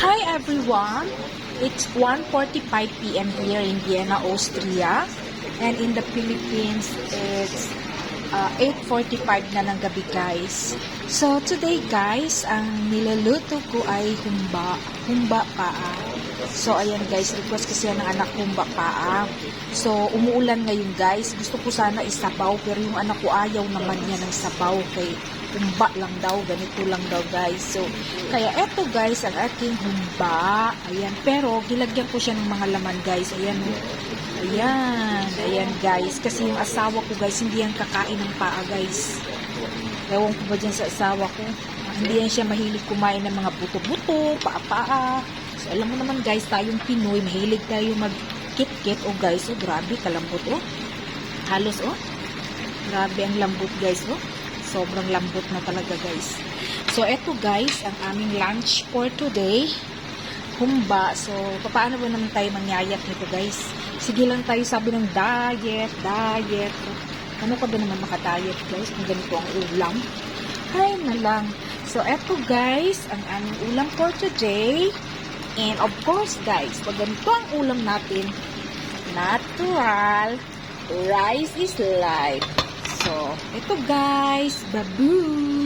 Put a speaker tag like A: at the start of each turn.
A: Hi everyone! It's 1:45 p.m. here in Vienna, Austria. And in the Philippines, it's 8:45 na ng gabi, guys. So today, guys, ang niluluto ko ay humba paa. So ayan, guys, request kasi yan ng anak, humba paa. So umuulan ngayon, guys. Gusto ko sana isabaw, pero yung anak ko ayaw naman niya ng sabaw, kay humba lang daw, ganito lang daw, guys. So kaya eto, guys, ang ating humba. Ayan, pero gilagyan ko siya ng mga laman, guys. Ayan, ayan, guys. Kasi yung asawa ko, guys, hindi yan kakain ng paa, guys. Ewan ko ba dyan sa asawa ko. Hindi yan siya mahilig kumain ng mga buto-buto, paa-paa. So, alam mo naman, guys, tayong Pinoy, mahilig tayo mag-kit-kit. Oh, guys, oh, grabe, kalambot, oh. Halos, oh. Grabe ang lambot, guys, oh. Sobrang lambot na talaga, guys. So, eto, guys, ang aming lunch for today. Humba. So, paano ba naman tayo mangyayat nito, guys? Sige lang tayo, sabi ng diet. Ano ka ba naman makadiet, guys? Kung ganito ang ulam. Ay, na lang. So, eto, guys, ang aming ulam for today. And, of course, guys, pag ganito ang ulam natin, natural, rice is life. So, ito, guys, babu!